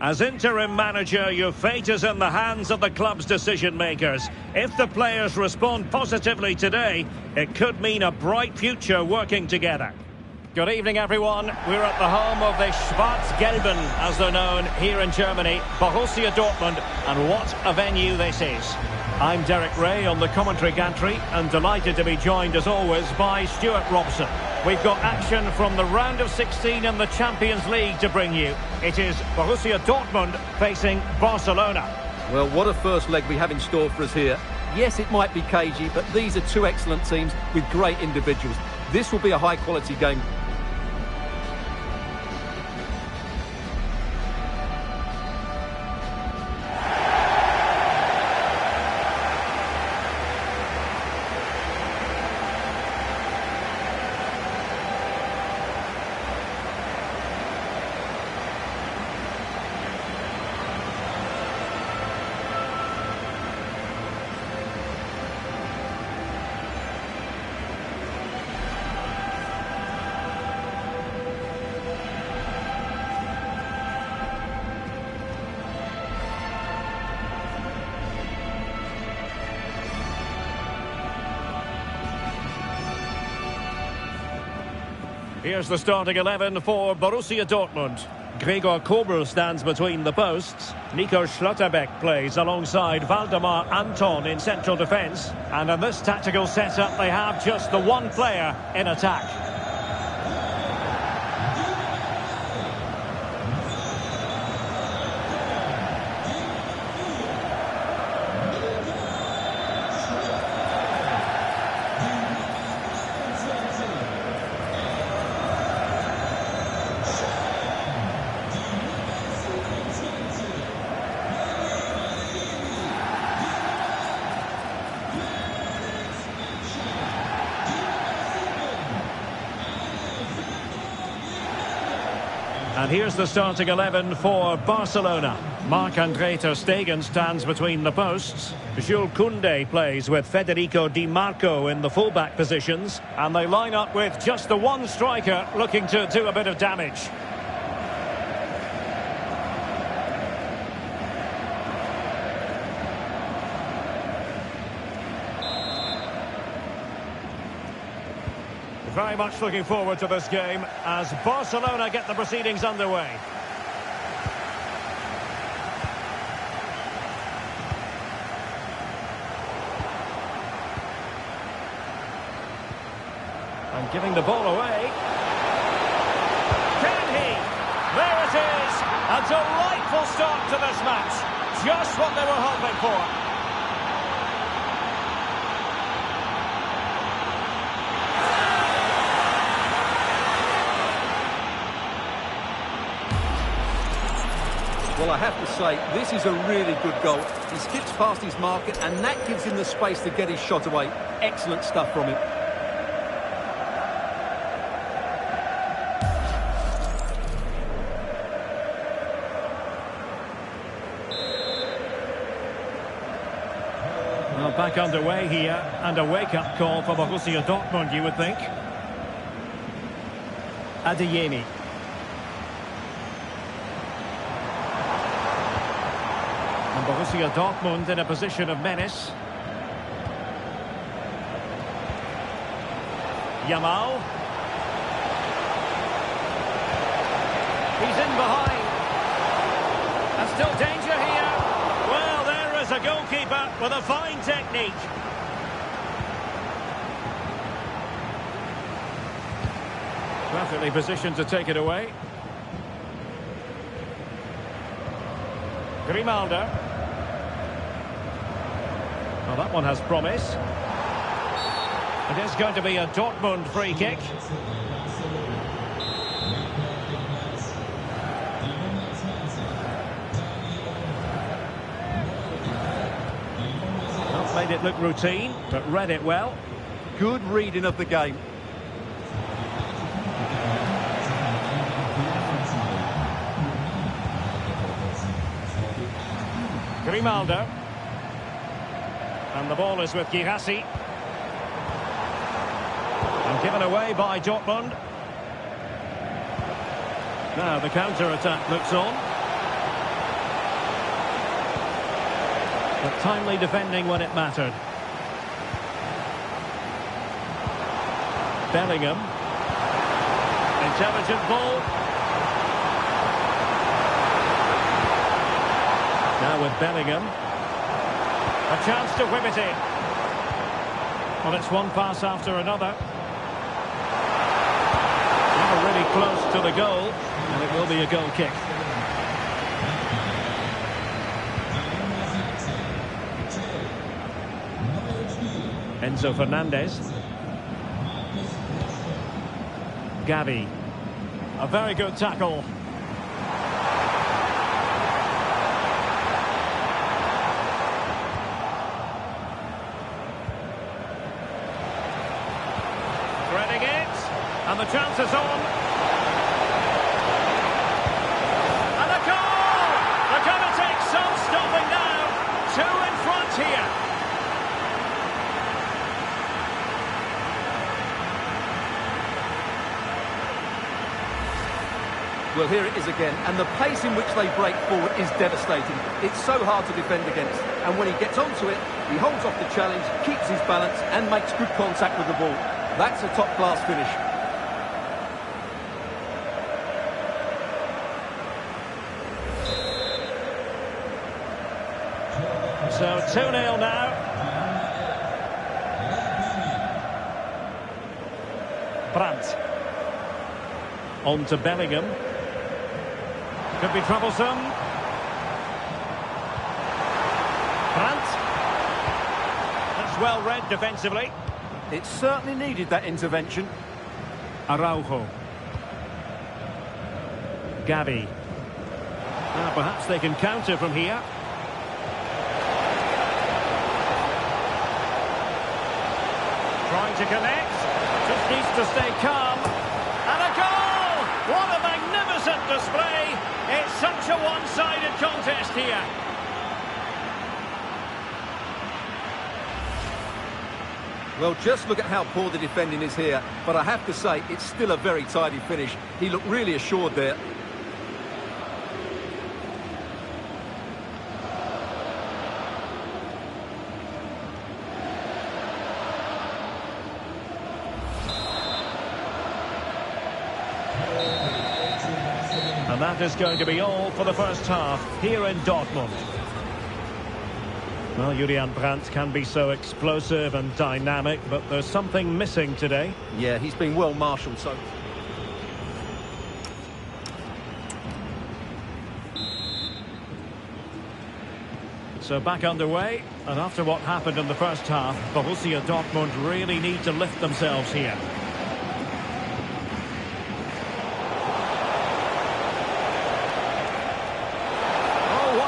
As interim manager, your fate is in the hands of the club's decision makers. If the players respond positively today, it could mean a bright future working together. Good evening, everyone. We're at the home of the Schwarz-Gelben, as they're known, here in Germany, Borussia Dortmund, and what a venue this is. I'm Derek Ray on the commentary gantry, and delighted to be joined, as always, by Stuart Robson. We've got action from the round of 16 in the Champions League to bring you. It is Borussia Dortmund facing Barcelona. Well, what a first leg we have in store for us here. Yes, it might be cagey, but these are two excellent teams with great individuals. This will be a high-quality game. Here's the starting 11 for Borussia Dortmund. Gregor Kobel stands between the posts. Nico Schlotterbeck plays alongside Waldemar Anton in central defence. And in this tactical setup, they have just the one player in attack. And here's the starting 11 for Barcelona. Marc-Andre ter Stegen stands between the posts. Jules Koundé plays with Federico Di Marco in the fullback positions. And they line up with just the one striker looking to do a bit of damage. Very much looking forward to this game as Barcelona get the proceedings underway. And giving the ball away. Can he? There it is! A delightful start to this match. Just what they were hoping for. Well, I have to say, this is a really good goal. He skips past his marker, and that gives him the space to get his shot away. Excellent stuff from him. Well, back underway here, and a wake-up call for Borussia Dortmund, you would think. Adeyemi. And Borussia Dortmund in a position of menace. Yamal. He's in behind. And still danger here. Well, there is a goalkeeper with a fine technique. Perfectly positioned to take it away. Grimaldo. Well, that one has promise. It is going to be a Dortmund free kick. Not made it look routine, but read it well. Good reading of the game. Grimaldo. And the ball is with Girassi. And given away by Dortmund. Now the counter-attack looks on. Timely defending when it mattered. Bellingham. Intelligent ball. Now with Bellingham. A chance to whip it in. Well, it's one pass after another. Now really close to the goal, and it will be a goal kick. Enzo Fernandez. Gavi. A very good tackle. Threading it. And the chance is on. And a goal! They're going to take some stopping now. Two in front here. Well, here it is again, and the pace in which they break forward is devastating. It's so hard to defend against, and when he gets onto it, he holds off the challenge, keeps his balance, and makes good contact with the ball. That's a top-class finish. So 2-0 now. Brandt. On to Bellingham. Could be troublesome. Brandt. That's well read defensively. It certainly needed that intervention. Araujo. Gavi. Now perhaps they can counter from here. Trying to connect. Just needs to stay calm. And a goal! What a magnificent display! It's such a one-sided contest here. Well, just look at how poor the defending is here. But I have to say, it's still a very tidy finish. He looked really assured there. And that is going to be all for the first half here in Dortmund. Well, Julian Brandt can be so explosive and dynamic, but there's something missing today. Yeah, he's been well marshalled, so... So back underway, and after what happened in the first half, Borussia Dortmund really need to lift themselves here.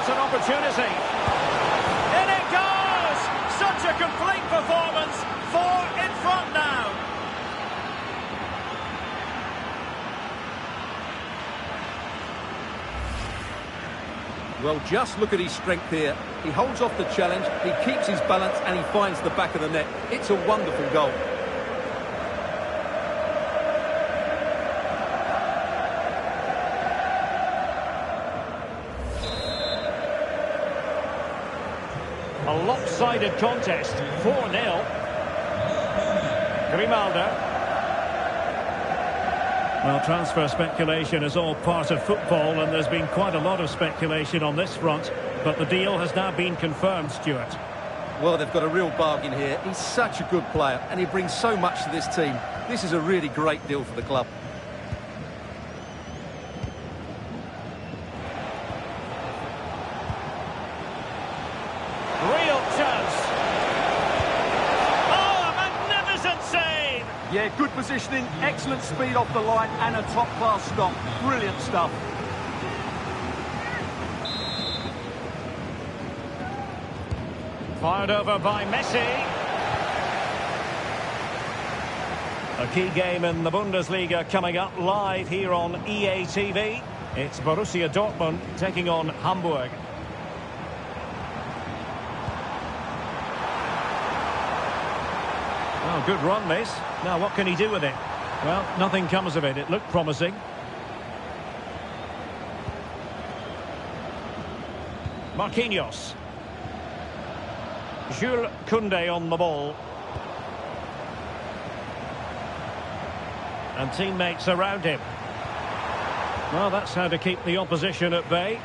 An opportunity. In it goes! Such a complete performance. 4 in front now. Well, just look at his strength here. He holds off the challenge, he keeps his balance, and he finds the back of the net. It's a wonderful goal. A lopsided contest, 4-0. Grimaldo. Well, transfer speculation is all part of football, and there's been quite a lot of speculation on this front, but the deal has now been confirmed, Stuart. Well, they've got a real bargain here. He's such a good player, and he brings so much to this team. This is a really great deal for the club. Yeah, good positioning, excellent speed off the line, and a top-class stop. Brilliant stuff. Fired over by Messi. A key game in the Bundesliga coming up live here on EA TV. It's Borussia Dortmund taking on Hamburg. Oh, good run, this. Now, what can he do with it? Well, nothing comes of it. It looked promising. Marquinhos. Jules Koundé on the ball. And teammates around him. Well, that's how to keep the opposition at bay.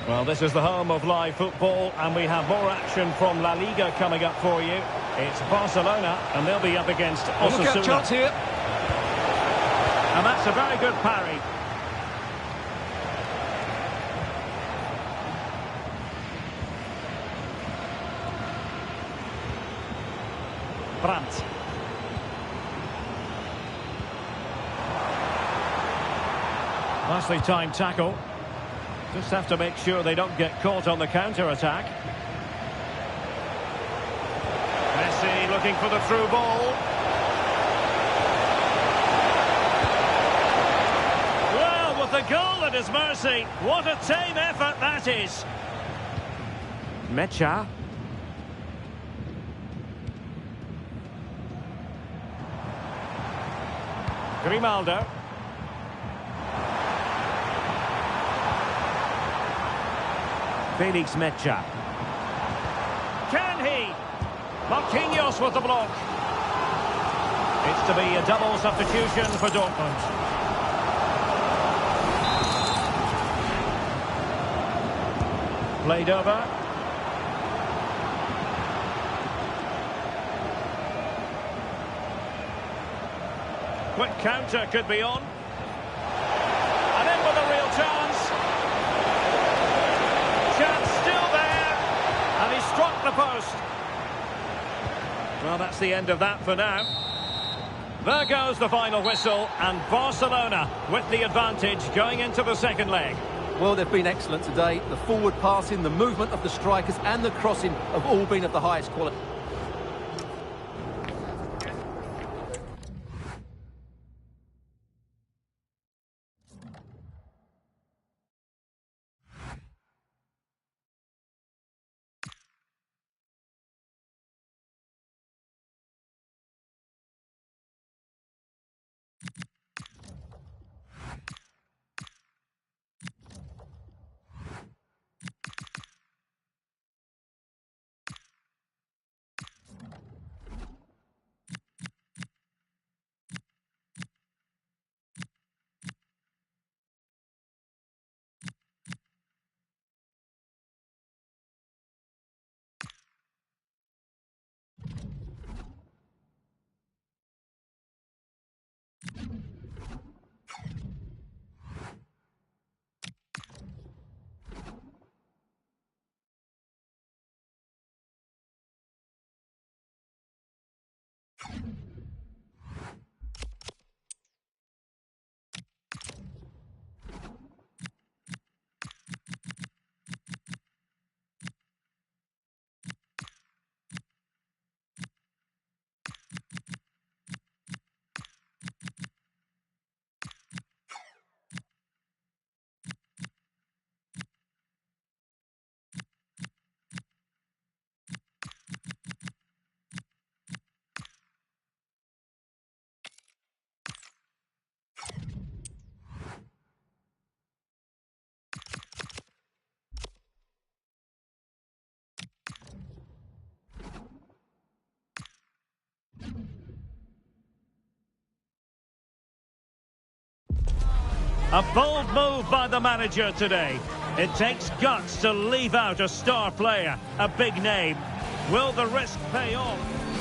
Well, this is the home of live football, and we have more action from La Liga coming up for you. It's Barcelona, and they'll be up against Osasuna. Look at chance here. And that's a very good parry. Brandt. Nicely timed tackle. Just have to make sure they don't get caught on the counter-attack. Messi looking for the through ball. Well, with the goal at his mercy, what a tame effort that is. Mecha. Grimaldo. Felix Mecha. Can he? Marquinhos with the block. It's to be a double substitution for Dortmund. Played over. Quick counter could be on. And in with a real chance. Chance still there. And he struck the post. Well, that's the end of that for now. There goes the final whistle, and Barcelona with the advantage going into the second leg. Well, they've been excellent today. The forward passing, the movement of the strikers and the crossing have all been of the highest quality. A bold move by the manager today. It takes guts to leave out a star player, a big name. Will the risk pay off?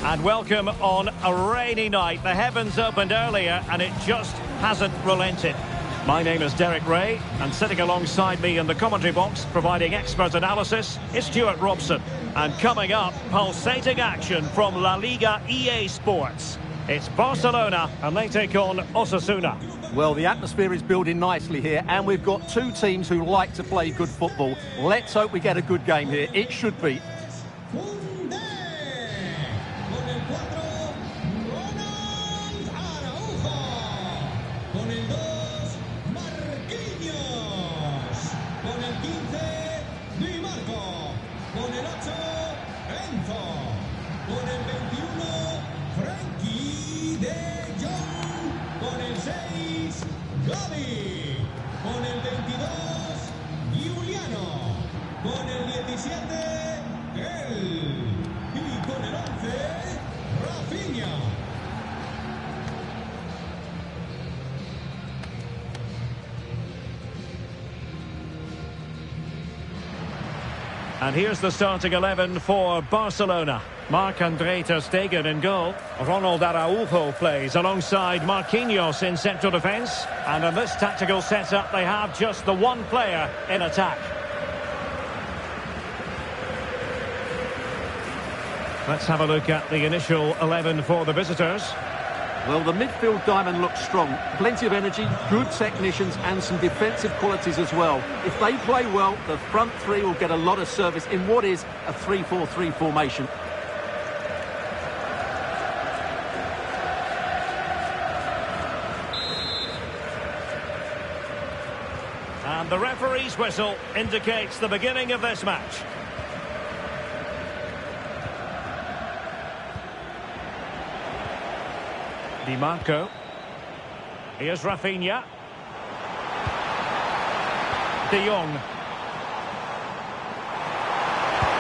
And welcome on a rainy night. The heavens opened earlier and it just hasn't relented. My name is Derek Ray, and sitting alongside me in the commentary box, providing expert analysis, is Stuart Robson. And coming up, pulsating action from La Liga EA Sports. It's Barcelona, and they take on Osasuna. Well, the atmosphere is building nicely here, and we've got two teams who like to play good football. Let's hope we get a good game here. It should be. Con el 22, Giuliano. Con el 17, And here's the starting 11 for Barcelona. Marc-André ter Stegen in goal. Ronald Araujo plays alongside Marquinhos in central defence. And in this tactical setup, they have just the one player in attack. Let's have a look at the initial 11 for the visitors. Well, the midfield diamond looks strong. Plenty of energy, good technicians and some defensive qualities as well. If they play well, the front three will get a lot of service in what is a 3-4-3 formation. And the referee's whistle indicates the beginning of this match. Di Marco. Here's Rafinha. De Jong.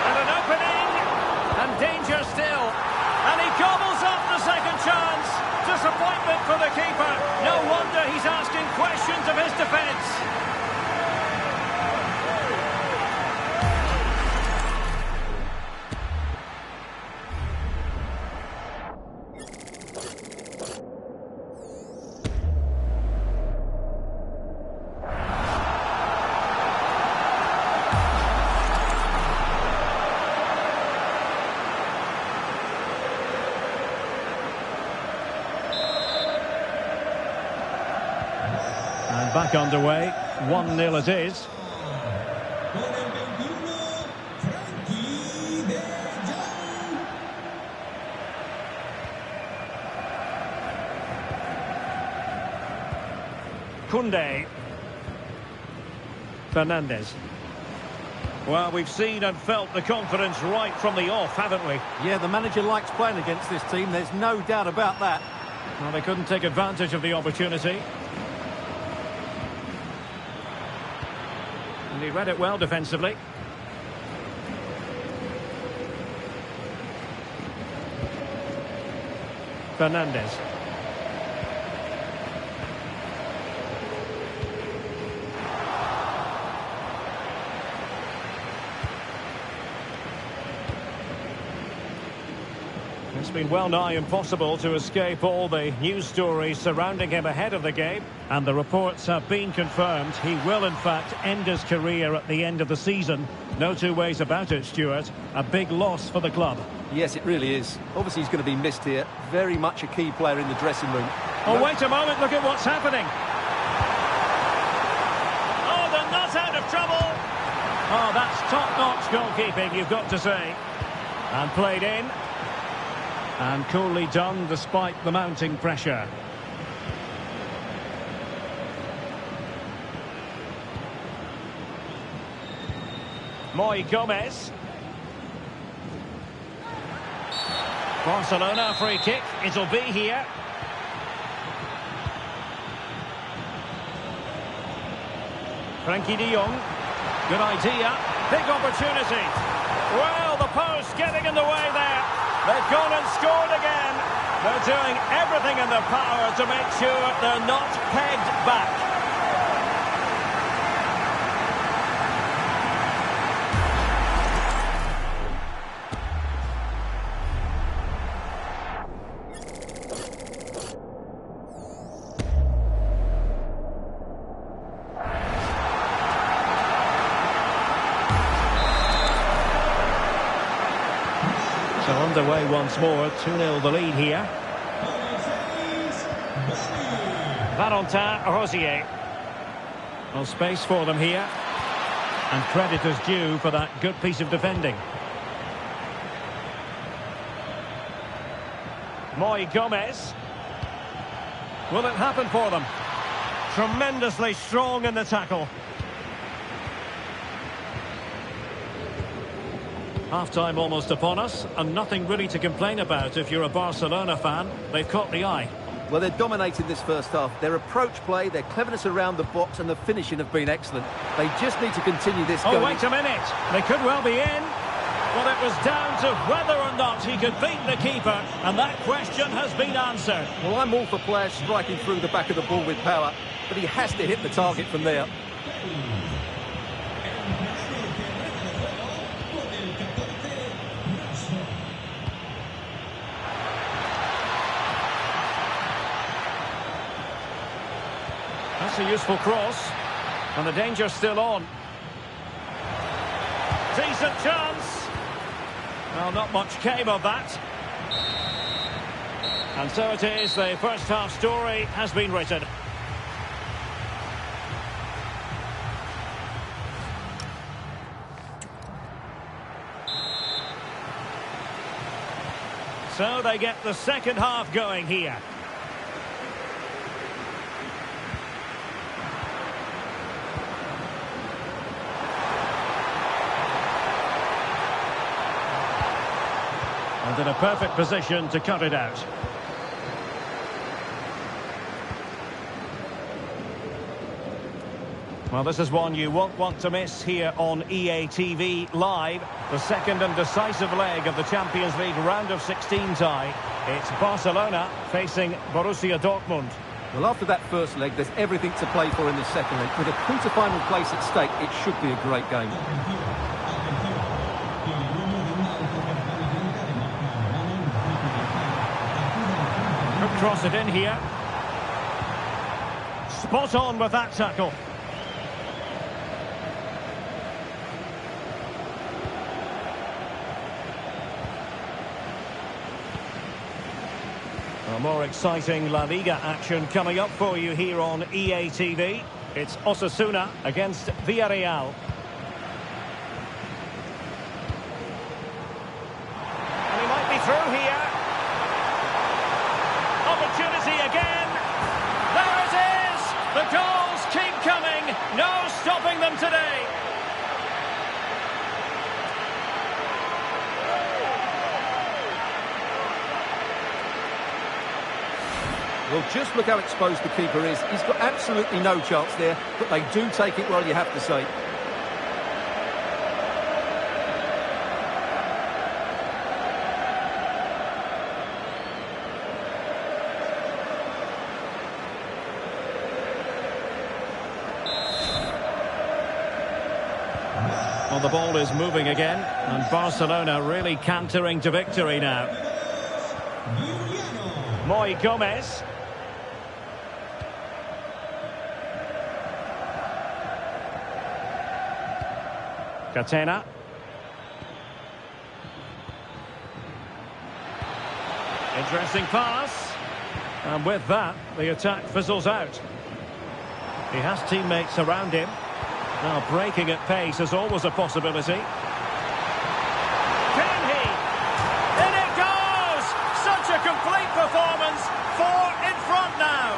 And an opening. And danger still. And he gobbles up the second chance. Disappointment for the keeper. No wonder he's asking questions of his defence. And back underway, 1-0 it is. Koundé. Fernandes. Well, we've seen and felt the confidence right from the off, haven't we? Yeah, the manager likes playing against this team, there's no doubt about that. Well, they couldn't take advantage of the opportunity. And he read it well defensively. Fernandes. It's been well nigh impossible to escape all the news stories surrounding him ahead of the game, and the reports have been confirmed. He will in fact end his career at the end of the season. No two ways about it, Stuart. A big loss for the club. Yes, it really is. Obviously he's going to be missed here. Very much a key player in the dressing room. Oh, wait a moment, look at what's happening. Oh, they're not out of trouble. Oh, that's top-notch goalkeeping, you've got to say. And played in. And coolly done despite the mounting pressure. Moi Gomez. Barcelona free kick. It'll be here. Frankie de Jong. Good idea. Big opportunity. Well, the post getting in the way there. They've gone and scored again. They're doing everything in their power to make sure they're not pegged back. So underway once more, 2-0 the lead here. Valentin Rosier. Well, space for them here. And credit is due for that good piece of defending. Moi Gomez. Will it happen for them? Tremendously strong in the tackle. Half-time almost upon us, and nothing really to complain about if you're a Barcelona fan. They've caught the eye. Well, they're dominating this first half. Their approach play, their cleverness around the box and the finishing have been excellent. They just need to continue this going. Oh, wait a minute. They could well be in. Well, it was down to whether or not he could beat the keeper, and that question has been answered. Well, I'm all for players striking through the back of the ball with power, but he has to hit the target from there. That's a useful cross. And the danger's still on. Decent chance. Well, not much came of that. And so it is, the first half story has been written. So they get the second half going here. And in a perfect position to cut it out. Well, this is one you won't want to miss here on EA TV Live. The second and decisive leg of the Champions League round of 16 tie. It's Barcelona facing Borussia Dortmund. Well, after that first leg, there's everything to play for in the second leg. With a quarter-final place at stake, it should be a great game. Could cross it in here. Spot on with that tackle. More exciting La Liga action coming up for you here on EA TV. It's Osasuna against Villarreal. And he might be through here. Opportunity again. There it is! The goals keep coming. No stopping them today. Well, just look how exposed the keeper is. He's got absolutely no chance there, but they do take it well, you have to say. Well, the ball is moving again, and Barcelona really cantering to victory now. Moy Gomez. Catena. Interesting pass. And with that, the attack fizzles out. He has teammates around him. Now, breaking at pace is always a possibility. Can he? In it goes! Such a complete performance. 4 in front now.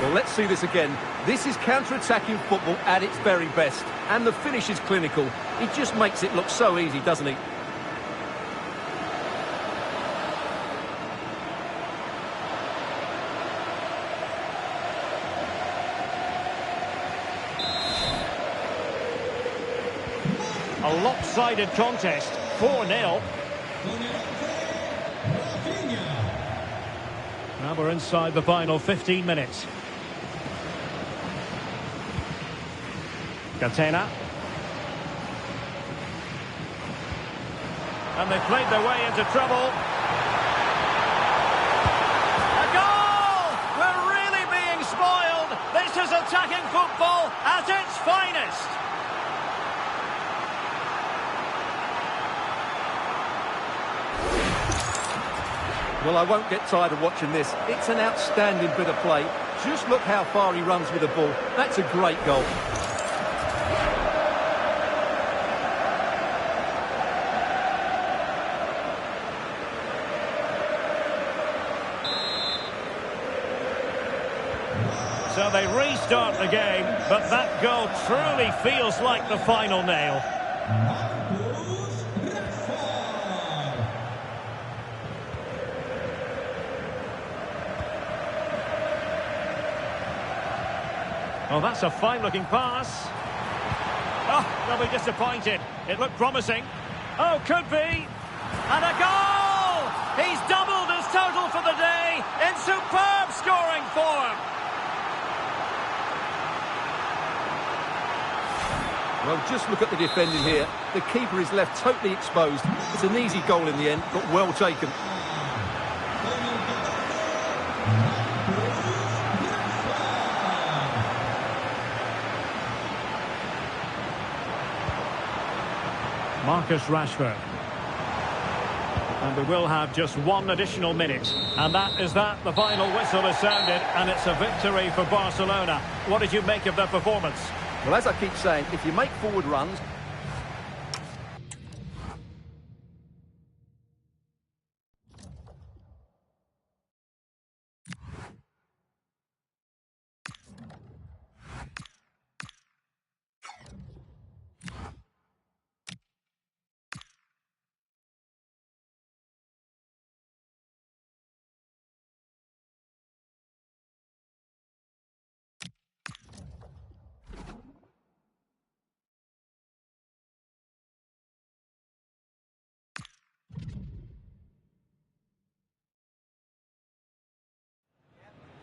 Well, let's see this again. This is counter-attacking football at its very best. And the finish is clinical. He just makes it look so easy, doesn't he? A lopsided contest, 4-0. Now we're inside the final 15 minutes. Catena. And they've played their way into trouble. A goal! We're really being spoiled. This is attacking football at its finest. Well, I won't get tired of watching this. It's an outstanding bit of play. Just look how far he runs with the ball. That's a great goal. So they restart the game, but that goal truly feels like the final nail. Well, that's a fine-looking pass. Oh, they'll be disappointed. It looked promising. Oh, could be. And a goal! He's doubled his total for the day in superb scoring form. Well, just look at the defending here. The keeper is left totally exposed. It's an easy goal in the end, but well taken. Marcus Rashford. And we will have just one additional minute. And that is that. The final whistle is sounded, and it's a victory for Barcelona. What did you make of their performance? Well, as I keep saying, if you make forward runs...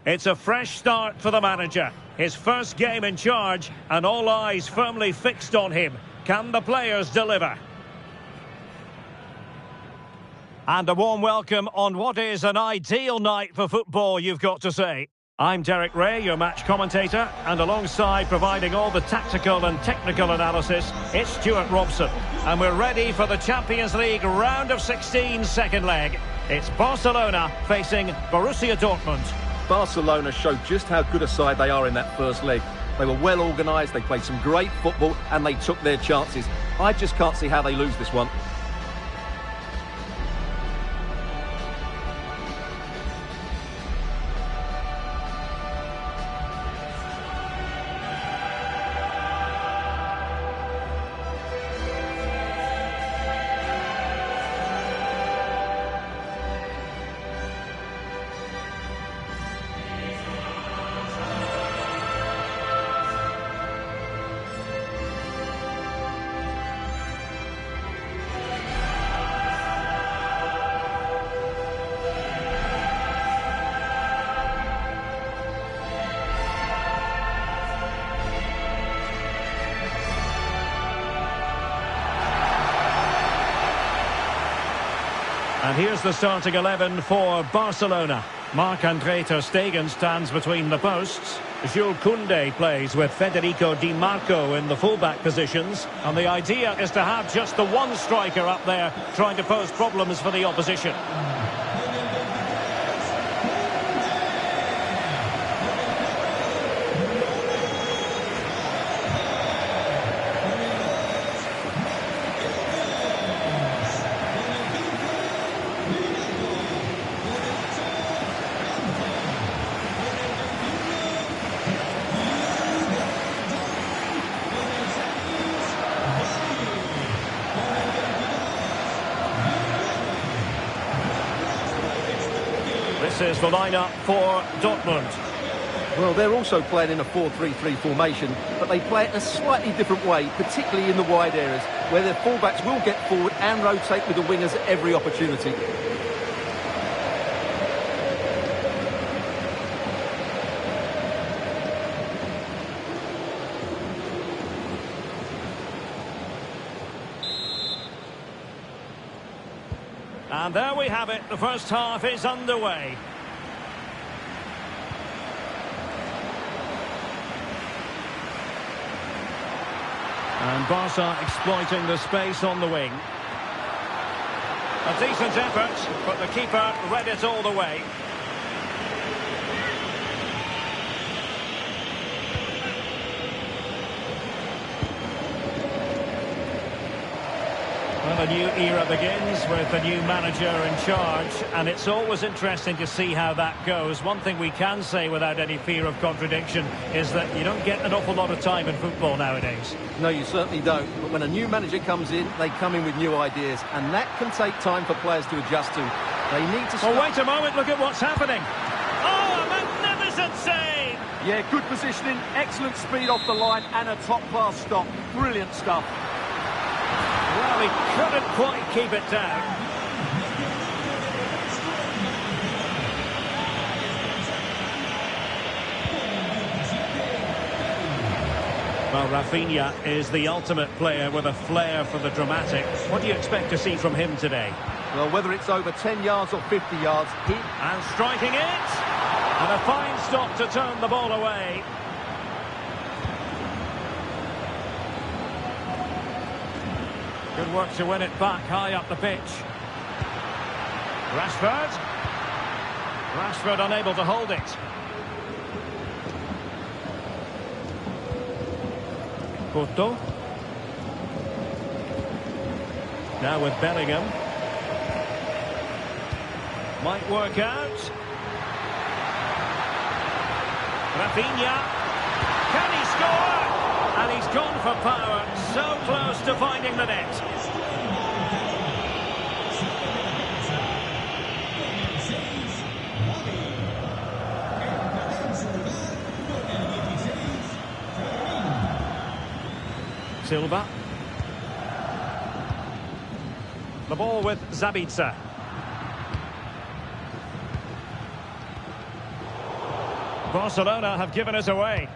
It's a fresh start for the manager. His first game in charge, and all eyes firmly fixed on him. Can the players deliver? And a warm welcome on what is an ideal night for football, you've got to say. I'm Derek Ray, your match commentator, and alongside providing all the tactical and technical analysis, it's Stuart Robson. And we're ready for the Champions League round of 16 second leg. It's Barcelona facing Borussia Dortmund. Barcelona showed just how good a side they are in that first leg. They were well organised, they played some great football, and they took their chances. I just can't see how they lose this one. And here's the starting 11 for Barcelona. Marc-Andre ter Stegen stands between the posts. Jules Koundé plays with Federico Di Marco in the fullback positions. And the idea is to have just the one striker up there trying to pose problems for the opposition. This is the lineup for Dortmund. Well, they're also playing in a 4-3-3 formation, but they play it in a slightly different way, particularly in the wide areas, where their fullbacks will get forward and rotate with the wingers at every opportunity. And there we have it. The first half is underway. And Barca exploiting the space on the wing. A decent effort, but the keeper read it all the way. Well, a new era begins with a new manager in charge, and it's always interesting to see how that goes. One thing we can say without any fear of contradiction is that you don't get an awful lot of time in football nowadays. No, you certainly don't. But when a new manager comes in, they come in with new ideas, and that can take time for players to adjust to. They need to... Oh, wait a moment, look at what's happening. Oh, a magnificent save! Yeah, good positioning, excellent speed off the line, and a top-class stop. Brilliant stuff. Well, he couldn't quite keep it down. Well, Rafinha is the ultimate player with a flair for the dramatic. What do you expect to see from him today? Well, whether it's over 10 yards or 50 yards, And striking it! And a fine stop to turn the ball away. Good work to win it back high up the pitch. Rashford. Rashford unable to hold it. Porto. Now with Bellingham. Might work out. Rafinha. Can he score? And he's gone for power. So close to finding the net. Silva. The ball with Zabitzer. Barcelona have given us away.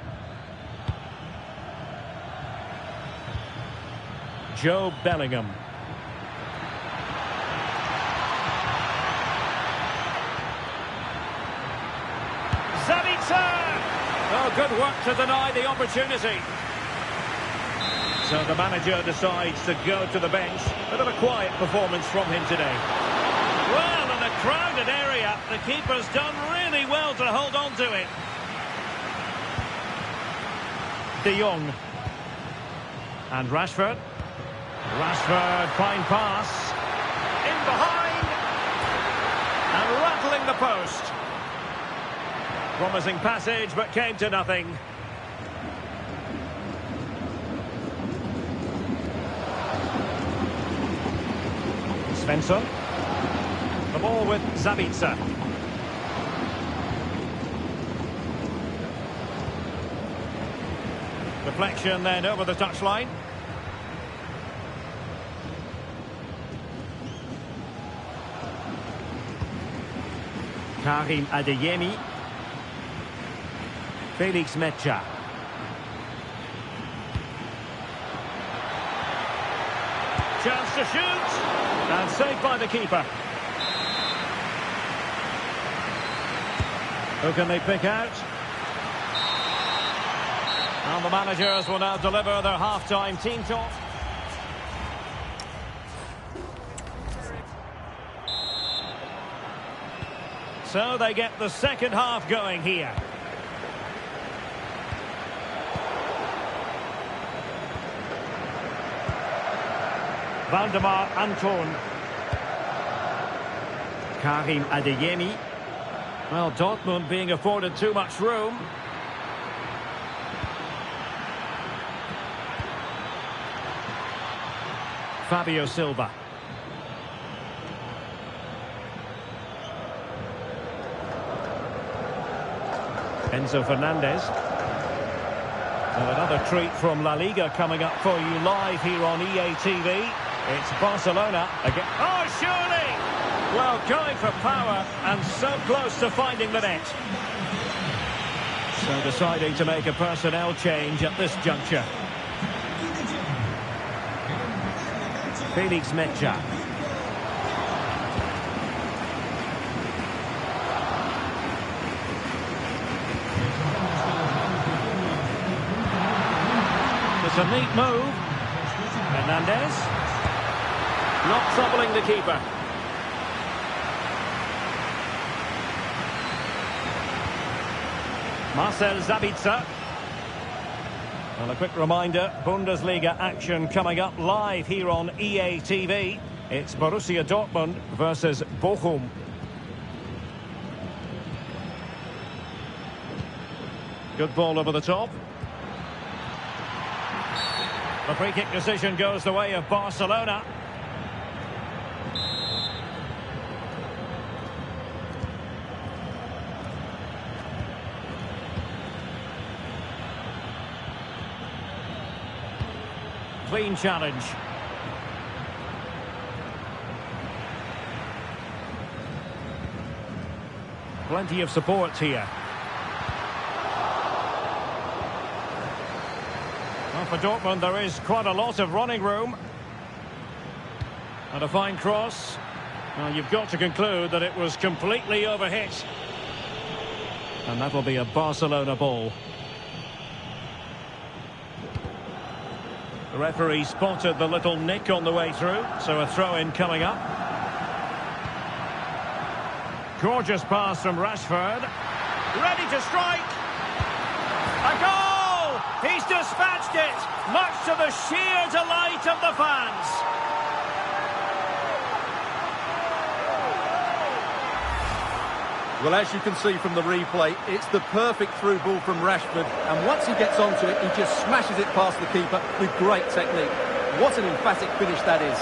Joe Bellingham. Zabitzer! Oh, good work to deny the opportunity. So the manager decides to go to the bench. Bit of a quiet performance from him today. Well, in a crowded area, the keeper's done really well to hold on to it. De Jong. And Rashford. Rashford, fine pass. In behind. And rattling the post. Promising passage, but came to nothing. Svensson. The ball with Zabitzer. Deflection then over the touchline. Karim Adeyemi. Felix Mecha. Chance to shoot. And saved by the keeper. Who can they pick out? And the managers will now deliver their half-time team talk. So they get the second half going here. Valdemar Anton. Karim Adeyemi. Well, Dortmund being afforded too much room. Fabio Silva. Enzo Fernandez. And another treat from La Liga coming up for you live here on EA TV. It's Barcelona again. Oh, surely! Well, going for power and so close to finding the net. So deciding to make a personnel change at this juncture. Felix Mecha. It's a neat move. Hernandez. Not troubling the keeper. Marcel Zabitzer. Well, a quick reminder, Bundesliga action coming up live here on EA TV. It's Borussia Dortmund versus Bochum. Good ball over the top. The free kick decision goes the way of Barcelona. Clean challenge. Plenty of support here. for Dortmund, there is quite a lot of running room. And a fine cross. Well, you've got to conclude that it was completely overhit. And that'll be a Barcelona ball. The referee spotted the little nick on the way through, so a throw-in coming up. Gorgeous pass from Rashford. Ready to strike. A goal! He's dispatched it, much to the sheer delight of the fans. Well, as you can see from the replay, it's the perfect through ball from Rashford, and once he gets onto it, he just smashes it past the keeper with great technique. What an emphatic finish that is.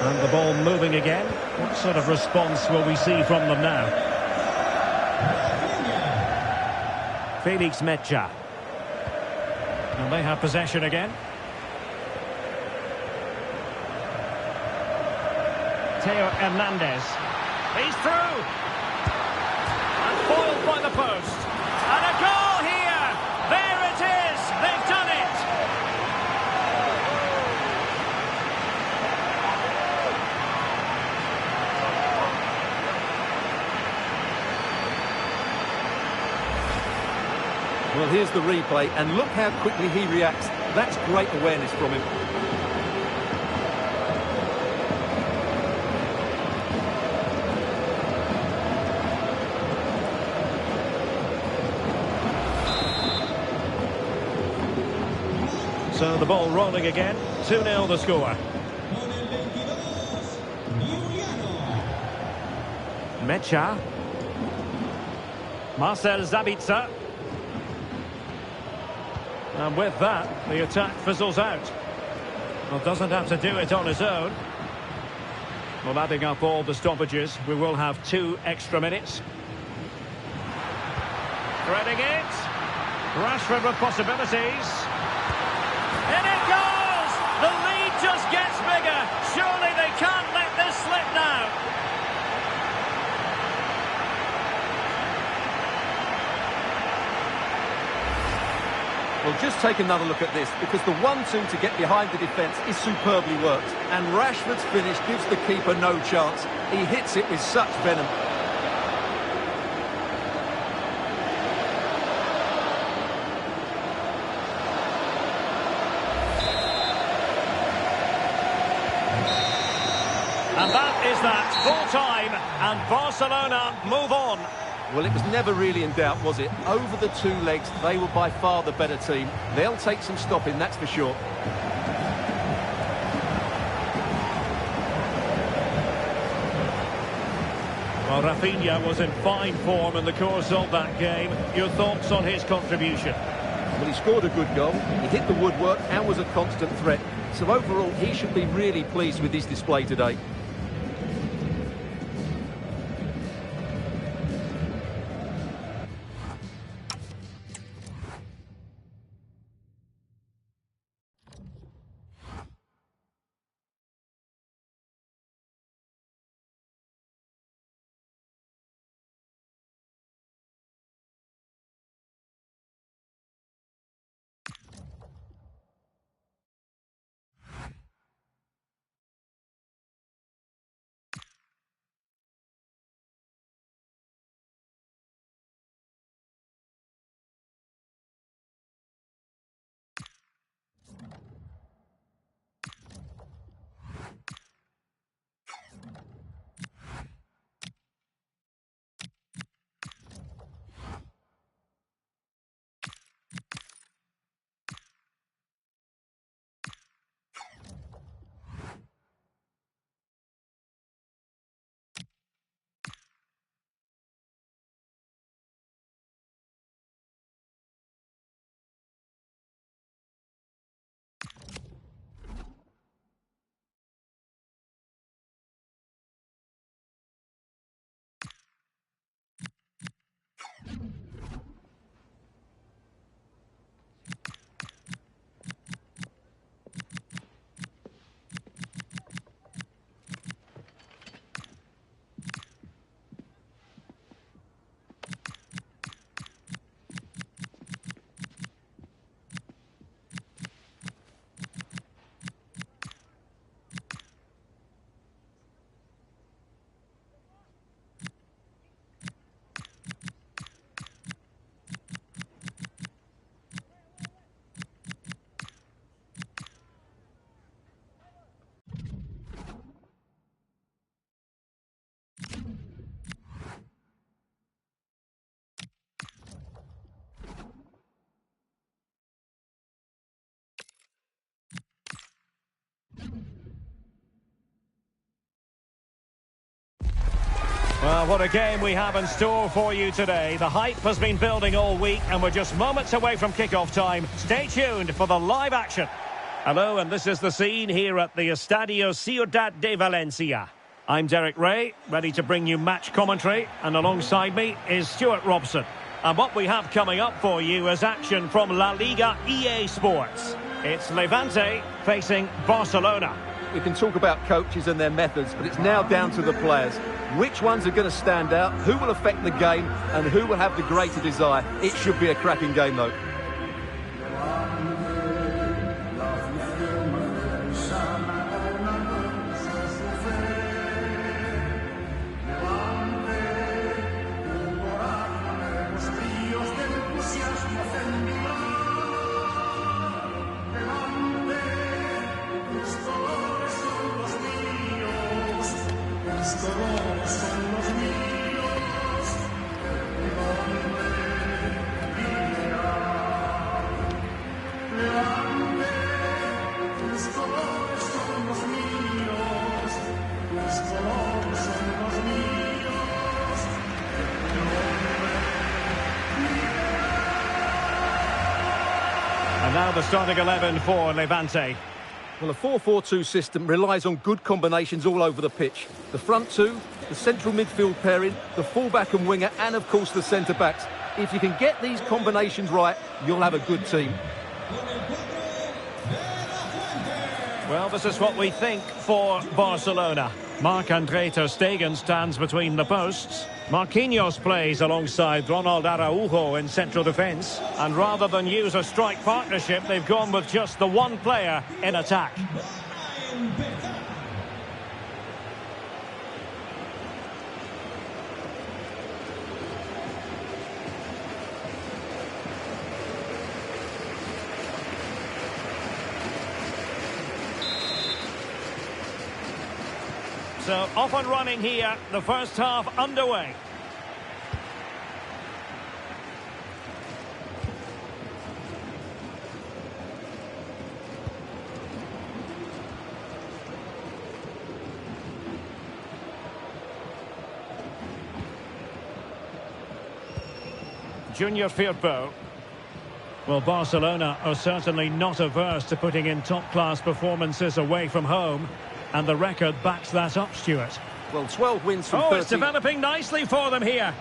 And the ball moving again. What sort of response will we see from them now? Felix Mecha. And they have possession again. Theo Hernandez. He's through. And foiled by the post. And a goal here. There it is. They've done it. Well, here's the replay, and look how quickly he reacts. That's great awareness from him. So the ball rolling again. 2-0 the score. Mecha. Marcel Sabitzer. And with that, the attack fizzles out. Well, doesn't have to do it on his own. Well, adding up all the stoppages, we will have 2 extra minutes. Threading it. Rashford with possibilities. In it goes! The lead just gets bigger. Surely they can't let this slip now. Well, just take another look at this, because the 1-2 to get behind the defence is superbly worked. And Rashford's finish gives the keeper no chance. He hits it with such venom. And that is that. Full time, and Barcelona move on. Well, it was never really in doubt, was it? Over the 2 legs, they were by far the better team. They'll take some stopping, that's for sure. Well, Rafinha was in fine form in the course of that game. Your thoughts on his contribution? Well, he scored a good goal, he hit the woodwork and was a constant threat. So overall, he should be really pleased with his display today. Well, what a game we have in store for you today. The hype has been building all week and we're just moments away from kick-off time. Stay tuned for the live action. Hello, and this is the scene here at the Estadio Ciudad de Valencia. I'm Derek Ray, ready to bring you match commentary, and alongside me is Stuart Robson. And what we have coming up for you is action from La Liga EA Sports. It's Levante facing Barcelona. We can talk about coaches and their methods, but it's now down to the players. Which ones are going to stand out, who will affect the game, and who will have the greater desire. It should be a cracking game, though. And now the starting 11 for Levante. Well, a 4-4-2 system relies on good combinations all over the pitch. The front two, the central midfield pairing, the fullback and winger, and of course the centre-backs. If you can get these combinations right, you'll have a good team. Well, this is what we think for Barcelona. Marc-Andre ter Stegen stands between the posts. Marquinhos plays alongside Ronald Araujo in central defence. And rather than use a strike partnership, they've gone with just the one player in attack. So off and running here, the first half underway. Junior Firpo. Well, Barcelona are certainly not averse to putting in top-class performances away from home. And the record backs that up, Stuart. Well, 12 wins from 13. It's developing nicely for them here.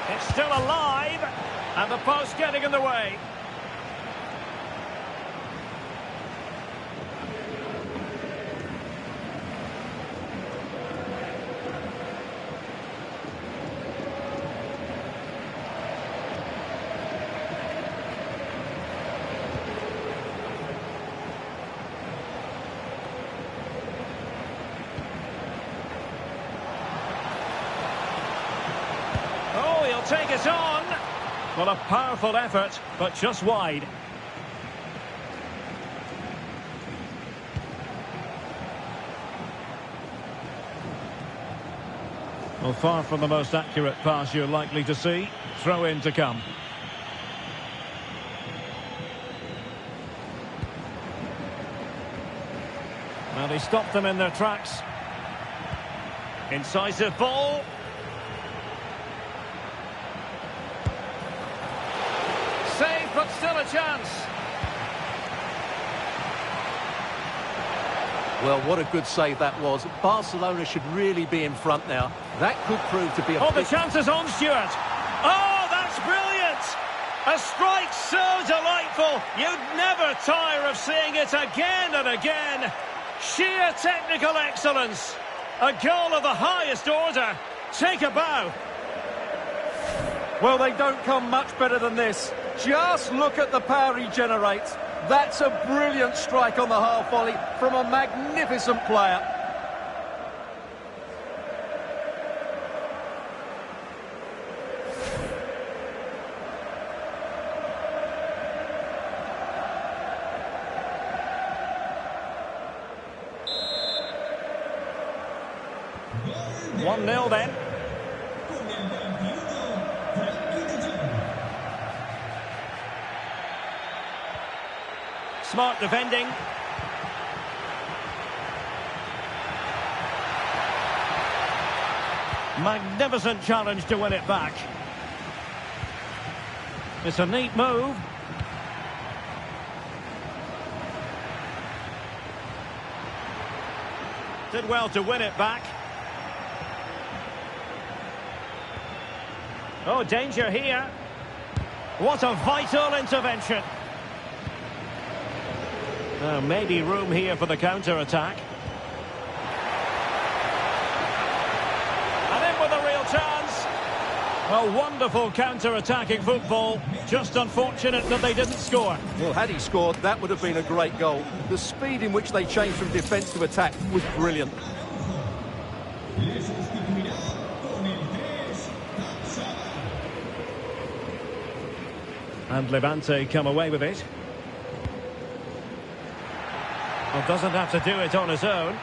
It's still alive, and the post getting in the way. Take it on. Well, a powerful effort, but just wide. Well, far from the most accurate pass you're likely to see. Throw in to come. Well, he stopped them in their tracks. Incisive ball. Save, but still a chance. Well, what a good save that was. Barcelona should really be in front now. That could prove to be a... Oh, the chance is on, Stuart. Oh, that's brilliant. A strike so delightful. You'd never tire of seeing it again and again. Sheer technical excellence. A goal of the highest order. Take a bow. Well, they don't come much better than this. Just look at the power he generates. That's a brilliant strike on the half volley from a magnificent player. One 0 then. Smart defending. Magnificent challenge to win it back. It's a neat move. Did well to win it back. Oh, danger here. What a vital intervention. Maybe room here for the counter-attack. And in with a real chance. A wonderful counter-attacking football. Just unfortunate that they didn't score. Well, had he scored, that would have been a great goal. The speed in which they changed from defence to attack was brilliant. And Levante come away with it. Well, doesn't have to do it on his own.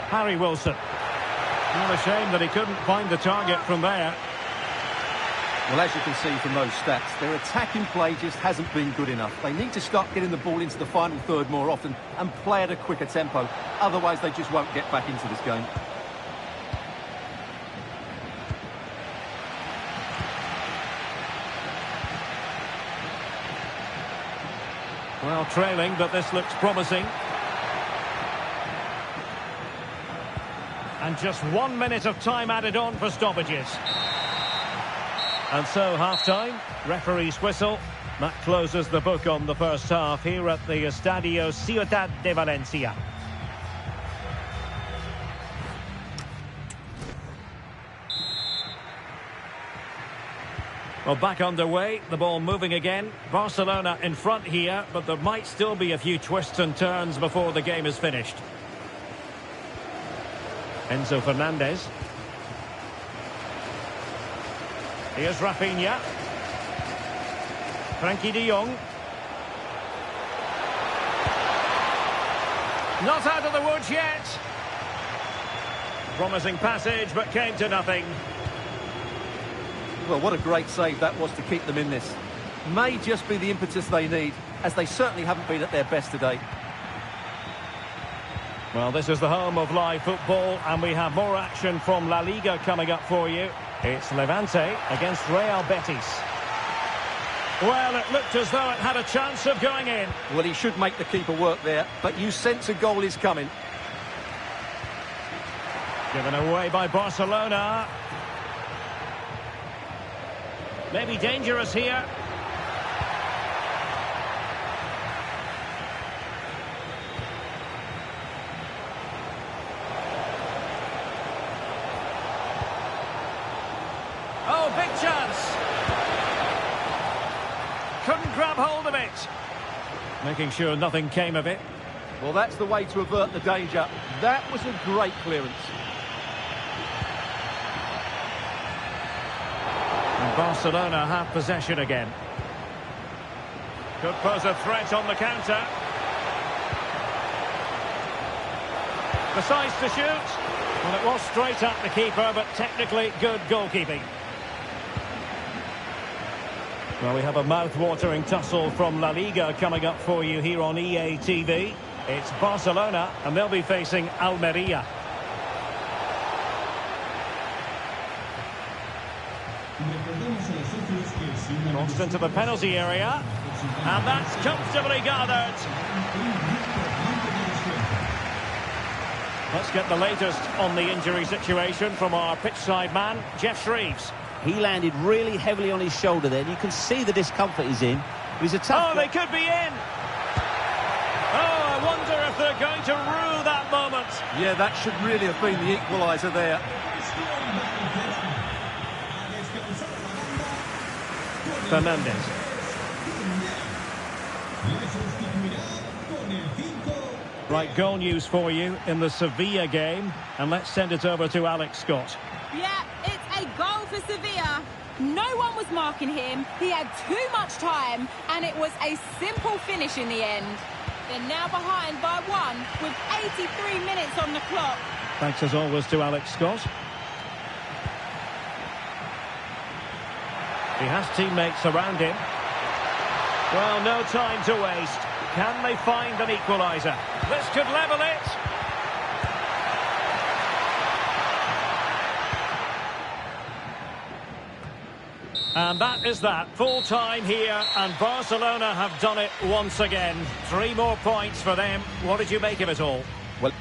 Harry Wilson. What a shame that he couldn't find the target from there. Well, as you can see from those stats, their attacking play just hasn't been good enough. They need to start getting the ball into the final third more often and play at a quicker tempo. Otherwise, they just won't get back into this game. Well, trailing, but this looks promising. And just 1 minute of time added on for stoppages. And so, half-time, referee's whistle. That closes the book on the first half here at the Estadio Ciutat de Valencia. Well, back underway, the ball moving again. Barcelona in front here, but there might still be a few twists and turns before the game is finished. Enzo Fernandez. Here's Rafinha. Frankie de Jong. Not out of the woods yet. Promising passage, but came to nothing. Well, what a great save that was to keep them in this. May just be the impetus they need, as they certainly haven't been at their best today. Well, this is the home of live football, and we have more action from La Liga coming up for you. It's Levante against Real Betis. Well, it looked as though it had a chance of going in. Well, he should make the keeper work there, but you sense a goal is coming. Given away by Barcelona. Maybe dangerous here. Oh, big chance. Couldn't grab hold of it. Making sure nothing came of it. Well, that's the way to avert the danger. That was a great clearance. And Barcelona have possession again. Could pose a threat on the counter. The size to shoot. Well, it was straight at the keeper, but technically good goalkeeping. Well, we have a mouth-watering tussle from La Liga coming up for you here on EA TV. It's Barcelona, and they'll be facing Almeria. Crossed into the penalty area, and that's comfortably gathered. Let's get the latest on the injury situation from our pitchside man, Jeff Shreves. He landed really heavily on his shoulder there, and you can see the discomfort he's in. He's a tough they could be in. Oh, I wonder if they're going to rue that moment. Yeah, that should really have been the equaliser there. Fernandez. Right, goal news for you in the Sevilla game, and let's send it over to Alex Scott. Yeah, it's a goal for Sevilla. No one was marking him. He had too much time, and it was a simple finish in the end. They're now behind by one with 83 minutes on the clock. Thanks as always to Alex Scott. He has teammates around him. Well, no time to waste. Can they find an equaliser? This could level it. And that is that. Full time here, and Barcelona have done it once again. 3 more points for them. What did you make of it all? Well,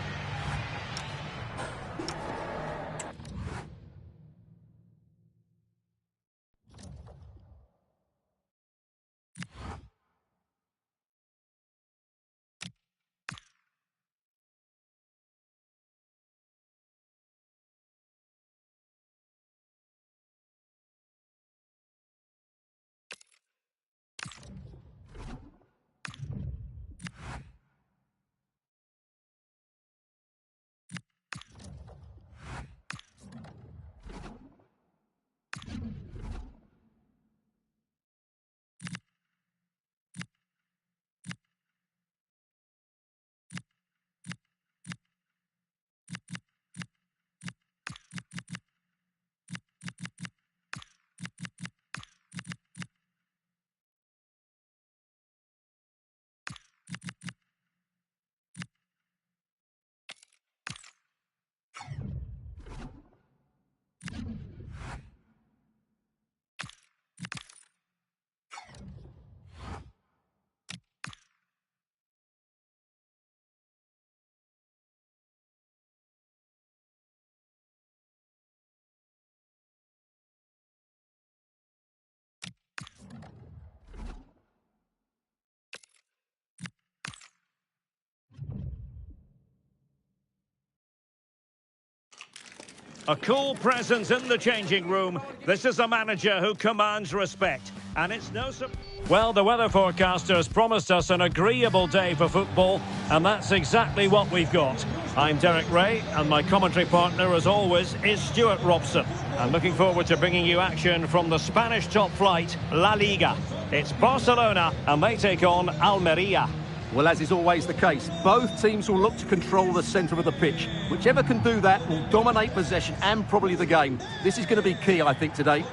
A cool presence in the changing room. This is a manager who commands respect. And it's no surprise. Well, the weather forecasters promised us an agreeable day for football, and that's exactly what we've got. I'm Derek Ray, and my commentary partner, as always, is Stuart Robson. I'm looking forward to bringing you action from the Spanish top flight, La Liga. It's Barcelona, and they take on Almeria. well, as is always the case, both teams will look to control the centre of the pitch. Whichever can do that will dominate possession and probably the game. This is going to be key, I think, today.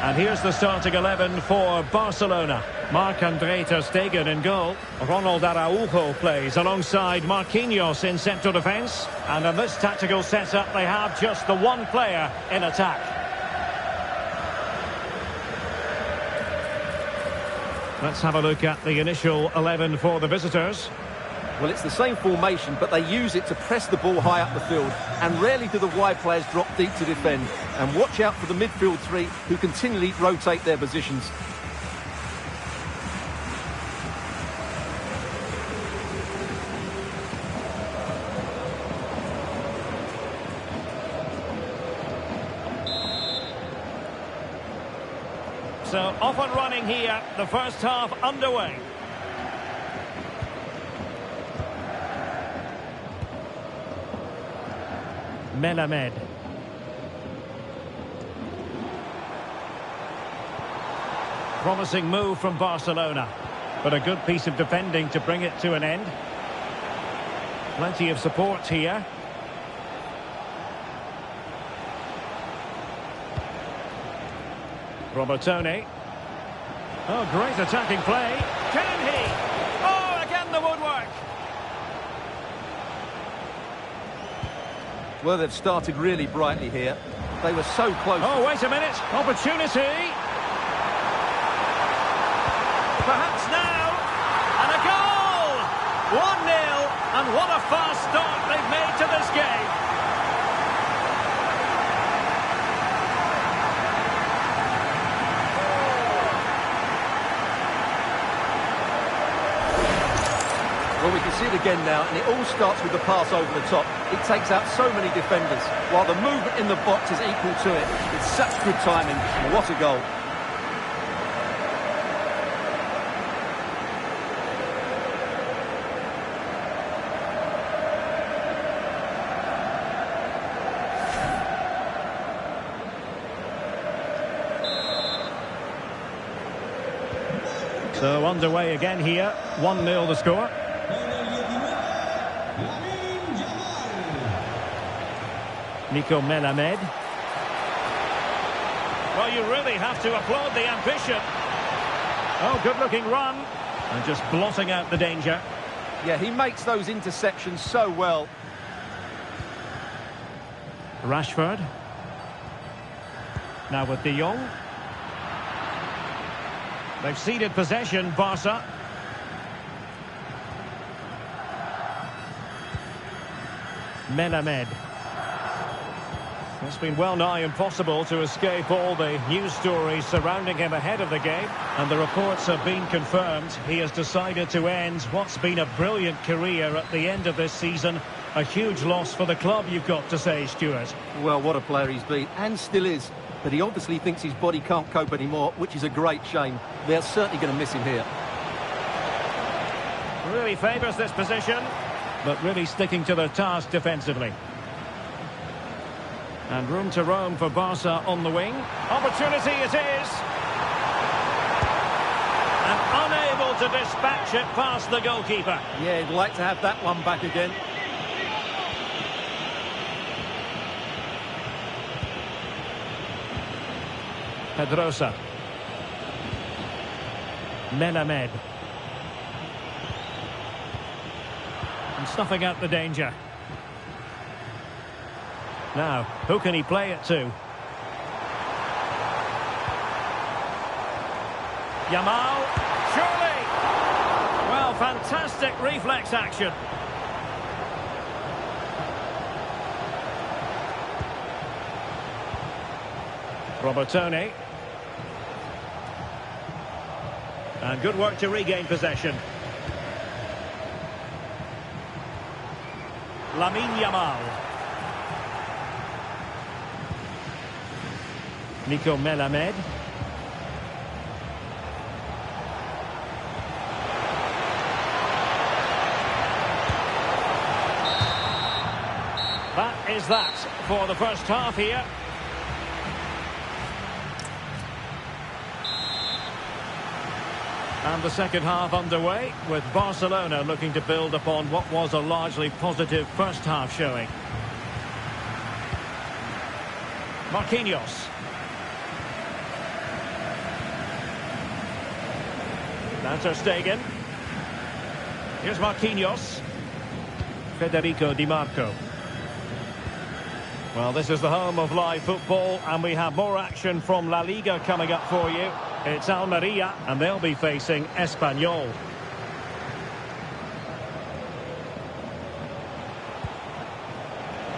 And here's the starting 11 for Barcelona. Marc-André ter Stegen in goal. Ronald Araujo plays alongside Marquinhos in central defence. And in this tactical setup, they have just the one player in attack. Let's have a look at the initial 11 for the visitors. Well, it's the same formation, but they use it to press the ball high up the field, and rarely do the wide players drop deep to defend. And watch out for the midfield three, who continually rotate their positions. So off and running here, the first half underway. Melamed. Promising move from Barcelona, but a good piece of defending to bring it to an end. Plenty of support here. Robertone. Oh, great attacking play. Can he? Oh, again the woodwork. Well, they've started really brightly here. They were so close. Oh, wait a minute. Opportunity. Perhaps now. And a goal! 1-0. And what a fast start they've made to this game. Well, we can see it again now, and it all starts with the pass over the top. It takes out so many defenders, while the movement in the box is equal to it. It's such good timing, and what a goal. So underway again here. 1-0 the score. Nico Melamed. Well, you really have to applaud the ambition. Oh, good-looking run. And just blotting out the danger. Yeah, he makes those interceptions so well. Rashford. Now with De Jong. They've ceded possession, Barca. Melamed. It's been well nigh impossible to escape all the news stories surrounding him ahead of the game, and the reports have been confirmed. He has decided to end what's been a brilliant career at the end of this season. A huge loss for the club, you've got to say, Stuart. Well, what a player he's been, and still is. But he obviously thinks his body can't cope anymore, which is a great shame. They're certainly going to miss him here. Really favours this position, but really sticking to their task defensively. And room to roam for Barca on the wing. Opportunity it is. And unable to dispatch it past the goalkeeper. Yeah, he'd like to have that one back again. Pedrosa. Melamed. And snuffing out the danger. Now, who can he play it to? Yamal. Surely! Well, fantastic reflex action. Robertone. And good work to regain possession. Lamine Yamal. Nico Melamed. That is that for the first half here. And the second half underway, with Barcelona looking to build upon what was a largely positive first half showing. Marquinhos. Now Ter Stegen. Here's Marquinhos. Federico Di Marco. Well, this is the home of live football, and we have more action from La Liga coming up for you. It's Almeria, and they'll be facing Espanyol.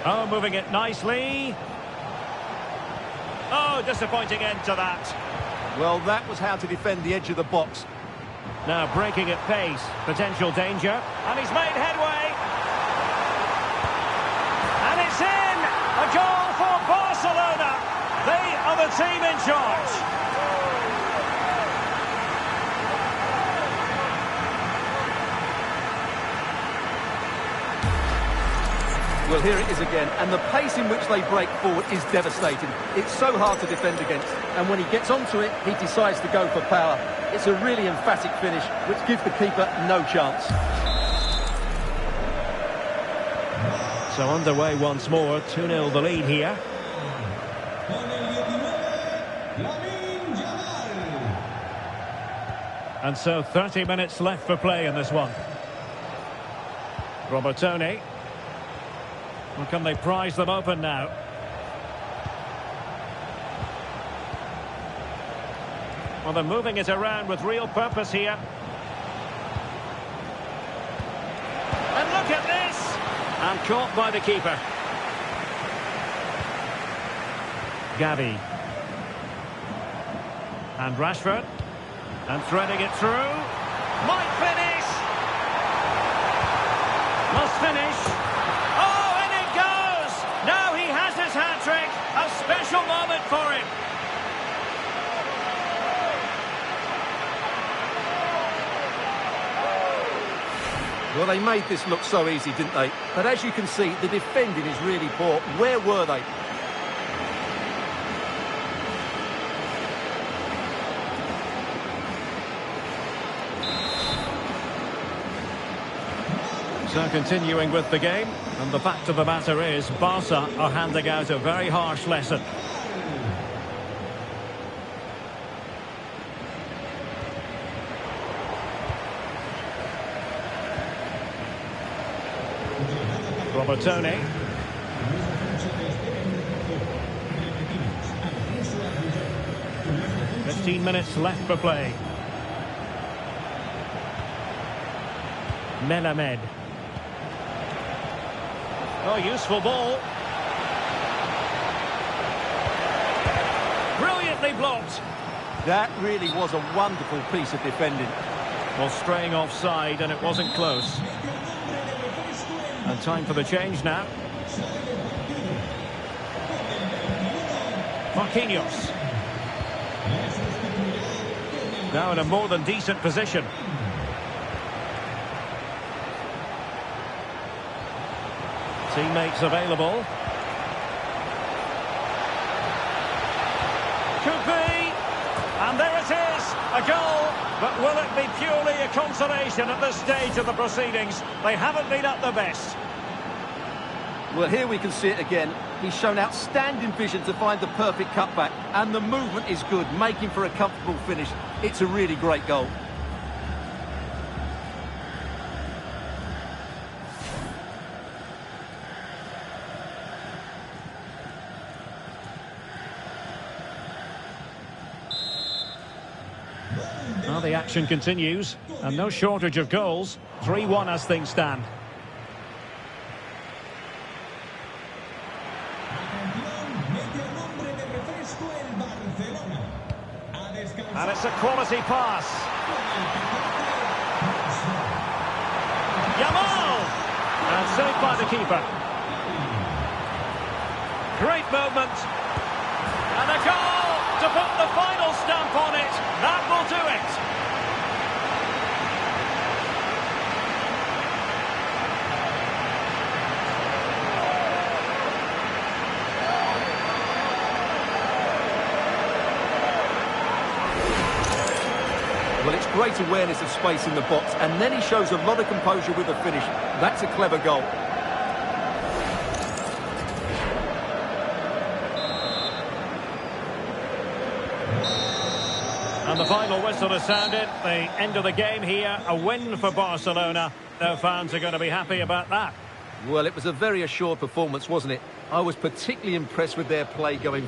Oh, moving it nicely. Oh, disappointing end to that. Well, that was how to defend the edge of the box. Now breaking at pace, potential danger, and he's made headway. And it's in! A goal for Barcelona. They are the team in charge. Well, here it is again, and the pace in which they break forward is devastating. It's so hard to defend against, and when he gets onto it, he decides to go for power. It's a really emphatic finish, which gives the keeper no chance. So underway once more, 2-0 the lead here. And so 30 minutes left for play in this one. Robertone. Well, can they prise them open now? Well, they're moving it around with real purpose here. And look at this! And caught by the keeper. Gavi. And Rashford. And threading it through. Might finish! Must finish. Oh, and it goes! Now he has his hat-trick. A special moment for him. Well, they made this look so easy, didn't they? But as you can see, the defending is really poor. Where were they? So continuing with the game, and the fact of the matter is Barca are handing out a very harsh lesson. Robertoni. "15 minutes left for play." Melamed. Oh, useful ball. Brilliantly blocked. That really was a wonderful piece of defending. Well, straying offside, and it wasn't close. And time for the change now. Marquinhos. Now in a more than decent position. Teammates available. Could be. And there it is. A goal. But will it be purely a consolation at this stage of the proceedings? They haven't been at their best. Well, here we can see it again. He's shown outstanding vision to find the perfect cutback. And the movement is good, making for a comfortable finish. It's a really great goal. Well, the action continues, and no shortage of goals. 3-1 as things stand. And it's a quality pass. Yamal! And saved by the keeper. Great movement. And a goal to put the final stamp on it. That will do it. Well, it's great awareness of space in the box, and then he shows a lot of composure with the finish. That's a clever goal. And the final whistle has sounded. The end of the game here. A win for Barcelona. Their fans are going to be happy about that. Well, it was a very assured performance, wasn't it? I was particularly impressed with their play going